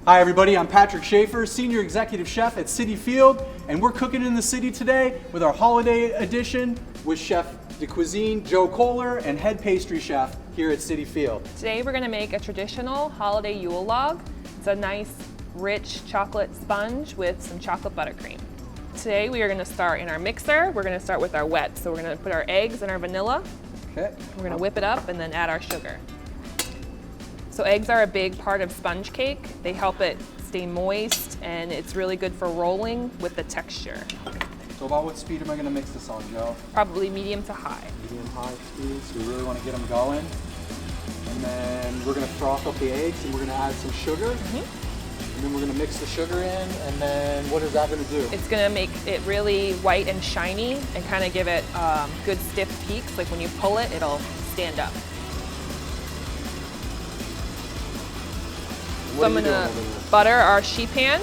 Hi everybody, I'm Patrick Schaefer, Senior Executive Chef at Citi Field, and we're cooking in the city today with our holiday edition with Chef de Cuisine Joe Kohler and Head Pastry Chef here at Citi Field. Today we're going to make a traditional Holiday Yule log. It's a nice, rich chocolate sponge with some chocolate buttercream. Today we are going to start in our mixer. We're going to start with our wet. So we're going to put our eggs and our vanilla. Okay. We're going to whip it up and then add our sugar. So eggs are a big part of sponge cake. They help it stay moist, and it's really good for rolling with the texture. So about what speed am I going to mix this on, Joe? Probably medium to high. Medium-high speed, so we really want to get them going. And then we're going to froth up the eggs, and we're going to add some sugar. And then we're going to mix the sugar in, and then what is that going to do? It's going to make it really white and shiny and kind of give it good stiff peaks. Like when you pull it, it'll stand up. So I'm gonna butter our sheet pan.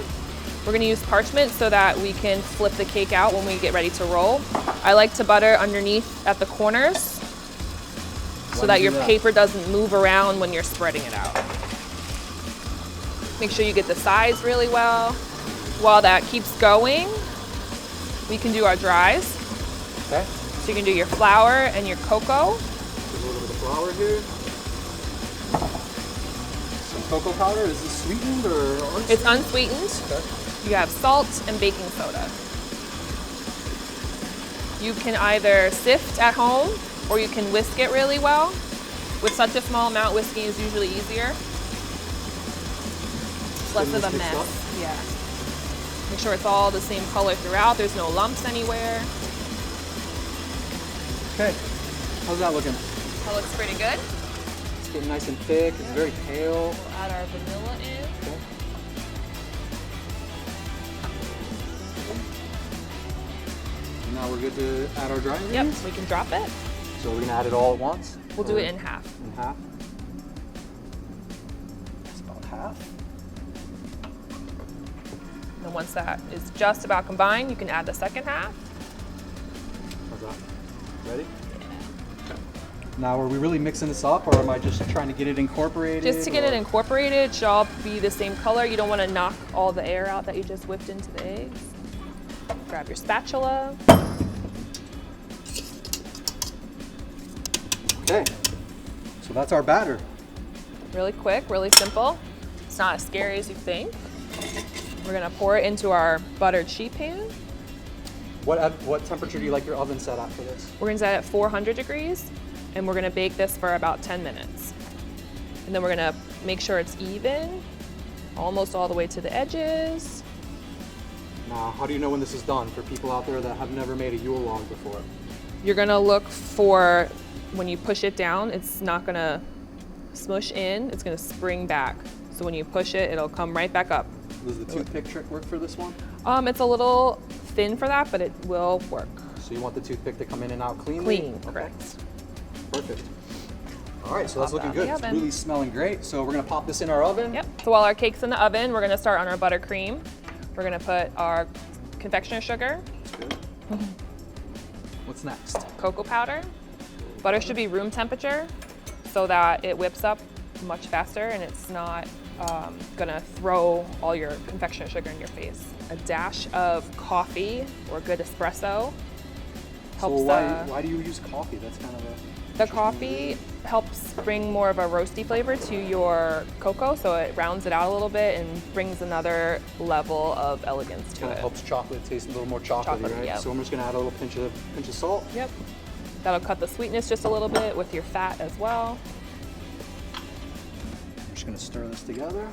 We're gonna use parchment so that we can flip the cake out when we get ready to roll. I like to butter underneath at the corners so that your paper doesn't move around when you're spreading it out. Make sure you get the size really well. While that keeps going, we can do our dries. Okay. So you can do your flour and your cocoa. A little bit of flour here. Cocoa powder, is this sweetened or unsweetened? It's unsweetened. Okay. You have salt and baking soda. You can either sift at home or you can whisk it really well. With such a small amount, whisking is usually easier. It's less of a mess. Yeah. Make sure it's all the same color throughout. There's no lumps anywhere. Okay. How's that looking? That looks pretty good. Getting nice and thick. It's very pale. We'll add our vanilla in. Okay. Now we're good to add our dry ingredients? Yep, we can drop it. So we're going to add it all at once? We'll do it in half. In half? It's about half. And once that is just about combined, you can add the second half. How's that? Ready? Now, are we really mixing this up, or am I just trying to get it incorporated? Just to get it incorporated, it should all be the same color. You don't want to knock all the air out that you just whipped into the eggs. Grab your spatula. Okay, so that's our batter. Really quick, really simple. It's not as scary as you think. We're gonna pour it into our buttered sheet pan. What temperature do you like your oven set at for this? We're gonna set it at 400 degrees. And we're gonna bake this for about 10 minutes. And then we're gonna make sure it's even, almost all the way to the edges. Now, how do you know when this is done for people out there that have never made a Yule log before? You're gonna look for, when you push it down, it's not gonna smush in, it's gonna spring back. So when you push it, it'll come right back up. Does the toothpick trick work for this one? It's a little thin for that, but it will work. So you want the toothpick to come in and out cleanly? Clean, Okay. correct. Perfect. All right, so that's looking good. It's oven. really smelling great. So we're gonna pop this in our oven. Yep, so while our cake's in the oven, we're gonna start on our buttercream. We're gonna put our confectioner sugar. What's next? Cocoa powder. Butter should be room temperature so that it whips up much faster and it's not gonna throw all your confectioner sugar in your face. A dash of coffee or good espresso helps. So why do you use coffee? That's kind of a... The coffee helps bring more of a roasty flavor to your cocoa, so it rounds it out a little bit and brings another level of elegance to Kind it. of helps chocolate taste a little more chocolatey, right? Yep. So I'm just gonna add a little pinch of salt. Yep. That'll cut the sweetness just a little bit with your fat as well. I'm just gonna stir this together.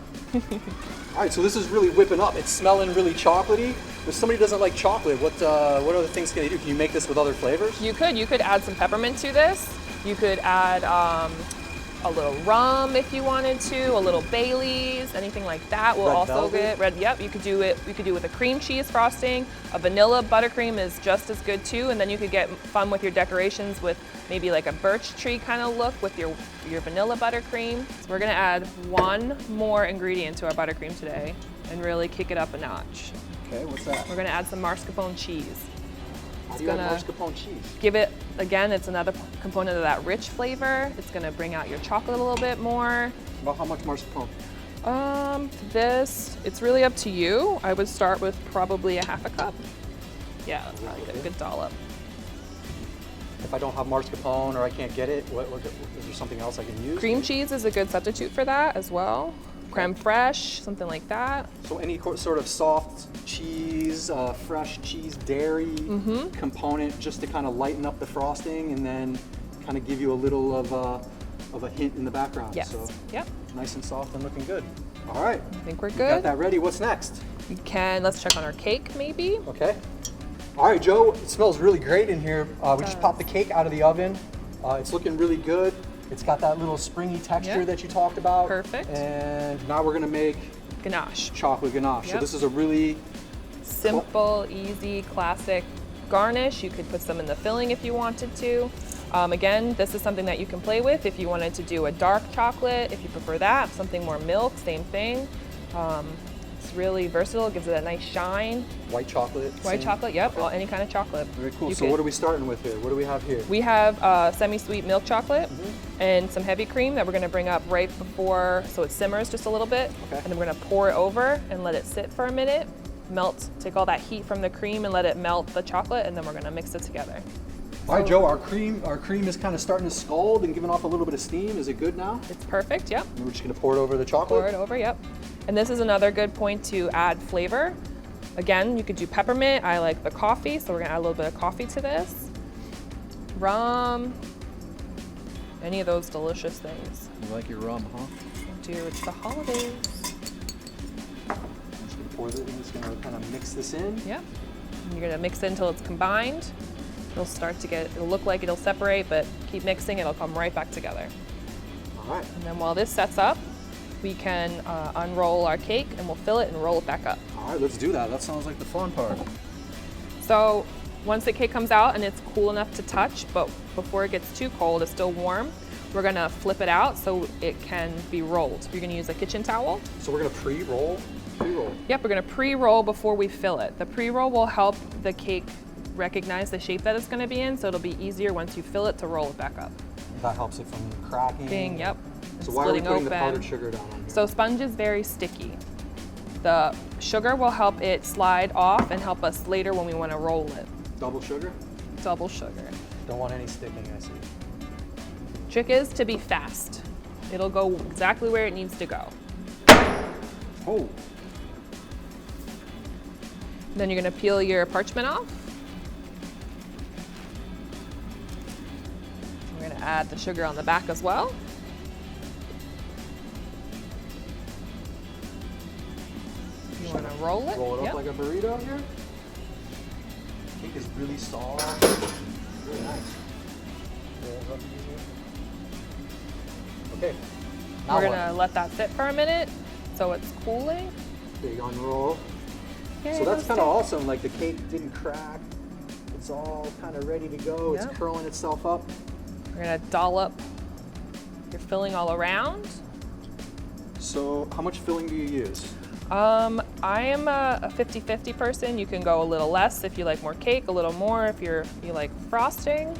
All right, so this is really whipping up. It's smelling really chocolatey. If somebody doesn't like chocolate, what other things can they do? Can you make this with other flavors? You could add some peppermint to this. You could add a little rum if you wanted to, a little Baileys, anything like that will also get red. Yep, you could do it with a cream cheese frosting. A vanilla buttercream is just as good too, and then you could get fun with your decorations with maybe like a birch tree kind of look with your vanilla buttercream. So we're gonna add one more ingredient to our buttercream today and really kick it up a notch. Okay, what's that? We're gonna add some mascarpone cheese. How do you add mascarpone cheese? Give it, again, it's another component of that rich flavor. It's gonna bring out your chocolate a little bit more. About how much mascarpone? It's really up to you. I would start with probably a half a cup. Yeah, that's probably good. Good dollop. If I don't have mascarpone or I can't get it, is there something else I can use? Cream cheese is a good substitute for that as well. Creme fraiche, something like that. So any sort of soft cheese, fresh cheese, dairy component, just to kind of lighten up the frosting and then kind of give you a little of a hint in the background. Yes. So yep. Nice and soft and looking good. All right. I think we're We good. got that ready. What's next? Let's check on our cake maybe. Okay. All right, Joe, it smells really great in here. We just popped the cake out of the oven. It's looking really good. It's got that little springy texture that you talked about. Perfect. And now we're gonna make Ganache. chocolate ganache. Yep. So this is a really simple, easy, classic garnish. You could put some in the filling if you wanted to. Again, this is something that you can play with if you wanted to do a dark chocolate, if you prefer that, something more milk, same thing. It's really versatile, it gives it a nice shine. white chocolate. White chocolate, yep, well, any kind of chocolate. Very cool. So what are we starting with here? What do we have here? We have semi-sweet milk chocolate and some heavy cream that we're gonna bring up right before, so it simmers just a little bit. Okay. And then we're gonna pour it over and let it sit for a minute, melt, take all that heat from the cream and let it melt the chocolate, and then we're gonna mix it together. All right, Joe, our cream is kind of starting to scald and giving off a little bit of steam. Is it good now? It's perfect, yep. And we're just gonna pour it over the chocolate? Pour it over, yep. And this is another good point to add flavor. Again, you could do peppermint. I like the coffee, so we're gonna add a little bit of coffee to this. Rum, any of those delicious things. You like your rum, huh? Dear, it's the holidays. I'm just gonna pour this, I'm just gonna kind of mix this in. Yep. And you're gonna mix it until it's combined. It'll start to it'll look like it'll separate, but keep mixing, it'll come right back together. All right. And then while this sets up, we can unroll our cake and we'll fill it and roll it back up. All right, let's do that. That sounds like the fun part. So once the cake comes out and it's cool enough to touch, but before it gets too cold, it's still warm, we're gonna flip it out so it can be rolled. You're gonna use a kitchen towel. So we're gonna pre-roll? Pre-roll. Yep, we're gonna pre-roll before we fill it. The pre-roll will help the cake recognize the shape that it's gonna be in, so it'll be easier once you fill it to roll it back up. That helps it from cracking. Yep. So why are we putting open. the powdered sugar down on here? So sponge is very sticky. The sugar will help it slide off and help us later when we want to roll it. Double sugar? Double sugar. Don't want any sticking, I see. Trick is to be fast. It'll go exactly where it needs to go. Oh. Then you're gonna peel your parchment off. We're gonna add the sugar on the back as well. You wanna roll it? Roll it up Yep. like a burrito here. Cake is really soft. Really nice. Rolls up easy. Okay. Now We're what? gonna let that sit for a minute so it's cooling. Big unroll. Here So that's goes kind of the- awesome. Like the cake didn't crack. It's all kind of ready to go. Yep. It's curling itself up. We're gonna dollop your filling all around. So how much filling do you use? I am a 50-50 person. You can go a little less if you like more cake, a little more if you like frosting.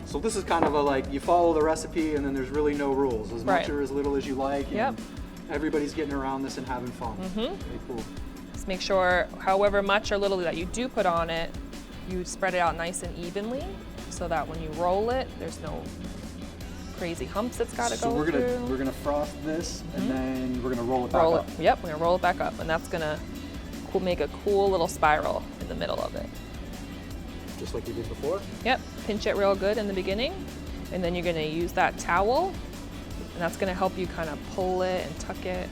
So this is kind of a like you follow the recipe and then there's really no rules. As much Right. or as little as you like. And Yep. everybody's getting around this and having fun. Very cool. Just make sure however much or little that you do put on it, you spread it out nice and evenly so that when you roll it, there's no crazy humps it's gotta So go we're through. gonna frost this and then we're gonna roll it back Roll up. it, yep, we're gonna roll it back up and that's gonna make a cool little spiral in the middle of it. Just like we did before. Yep, pinch it real good in the beginning, and then you're gonna use that towel, and that's gonna help you kind of pull it and tuck it.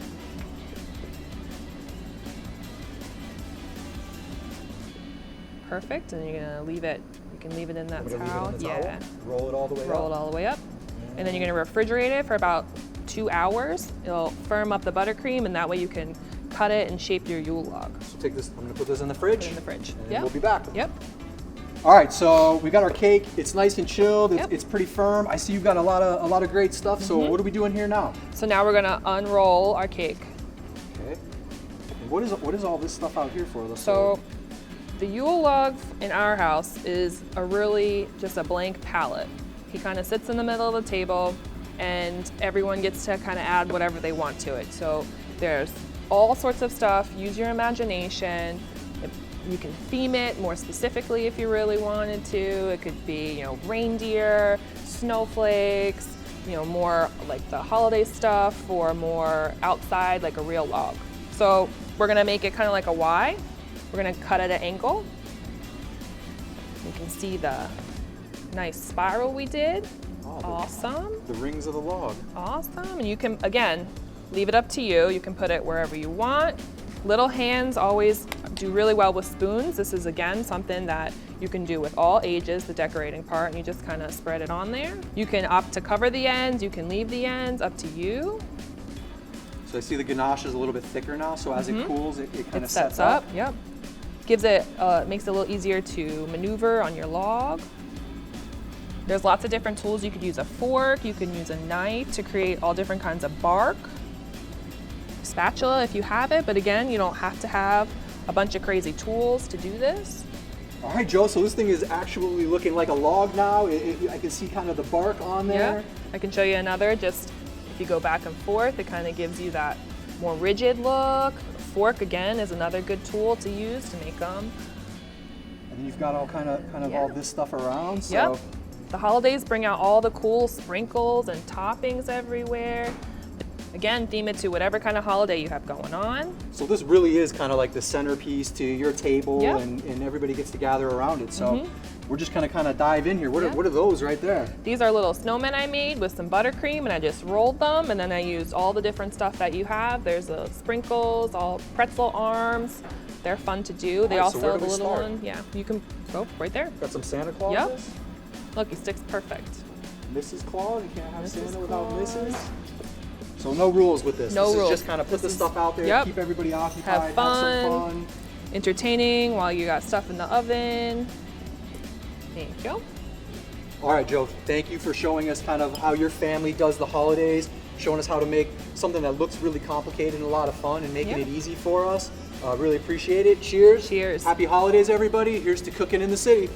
Perfect, and you're gonna leave it, you can leave it in that We're gonna leave it towel. in the towel. Yeah, Roll it all the way roll up. it all the way up. And then you're gonna refrigerate it for about 2 hours. It'll firm up the buttercream, and that way you can cut it and shape your Yule log. So take this, I'm gonna put this in the fridge. Put it in the fridge. And Yep. we'll be back. Yep. All right, so we got our cake. It's nice and chilled. Yep. It's pretty firm. I see you've got a lot of great stuff. So what are we doing here now? So now we're gonna unroll our cake. Okay. And what is all this stuff out here for? So the Yule log in our house is just a blank palette. He kind of sits in the middle of the table and everyone gets to kind of add whatever they want to it. So There's all sorts of stuff. Use your imagination. You can theme it more specifically if you really wanted to. It could be, you know, reindeer, snowflakes, you know, more like the holiday stuff, or more outside like a real log. So we're gonna make it kind of like a Y. We're gonna cut at an angle. You can see the nice spiral we did. Oh, awesome. The rings of the log. Awesome. And you can, again, leave it up to you. You can put it wherever you want. Little hands always do really well with spoons. This is, again, something that you can do with all ages, the decorating part, and you just kind of spread it on there. You can opt to cover the ends. You can leave the ends, up to you. So I see the ganache is a little bit thicker now, so as it cools, it kind of sets up. Yep. Gives it, makes it a little easier to maneuver on your log. There's lots of different tools. You could use a fork, you can use a knife to create all different kinds of bark. Spatula if you have it, but again, you don't have to have a bunch of crazy tools to do this. All right, Joe, so this thing is actually looking like a log now. I can see kind of the bark on there. Yeah, I can show you another. Just if you go back and forth, it kind of gives you that more rigid look. A fork, again, is another good tool to use to make them. And then you've got all kind of all this stuff around. So. Yep. The holidays bring out all the cool sprinkles and toppings everywhere. Again, theme it to whatever kind of holiday you have going on. So this really is kind of like the centerpiece to your table, Yep. and everybody gets to gather around it. So we're just gonna kind of dive in here. What are those right there? These are little snowmen I made with some buttercream, and I just rolled them, and then I used all the different stuff that you have. There's the sprinkles, all pretzel arms. They're fun to do. They Alright, so also where have do the we little start? one. Yeah, you can go right there. Got some Santa Clauses. Yep. Look, he sticks perfect. Mrs. Claus, you can't have Mrs. Santa without Claus. Mrs. So no rules with this. No this rules. is just kind of put the stuff out there, Yep. keep everybody occupied, Have fun. some fun. Entertaining while you got stuff in the oven. Thank you. All right, Joe, thank you for showing us kind of how your family does the holidays, showing us how to make something that looks really complicated and a lot of fun, and making Yep. it easy for us. Really appreciate it. Cheers. Cheers. Happy holidays, everybody. Here's to cooking in the city.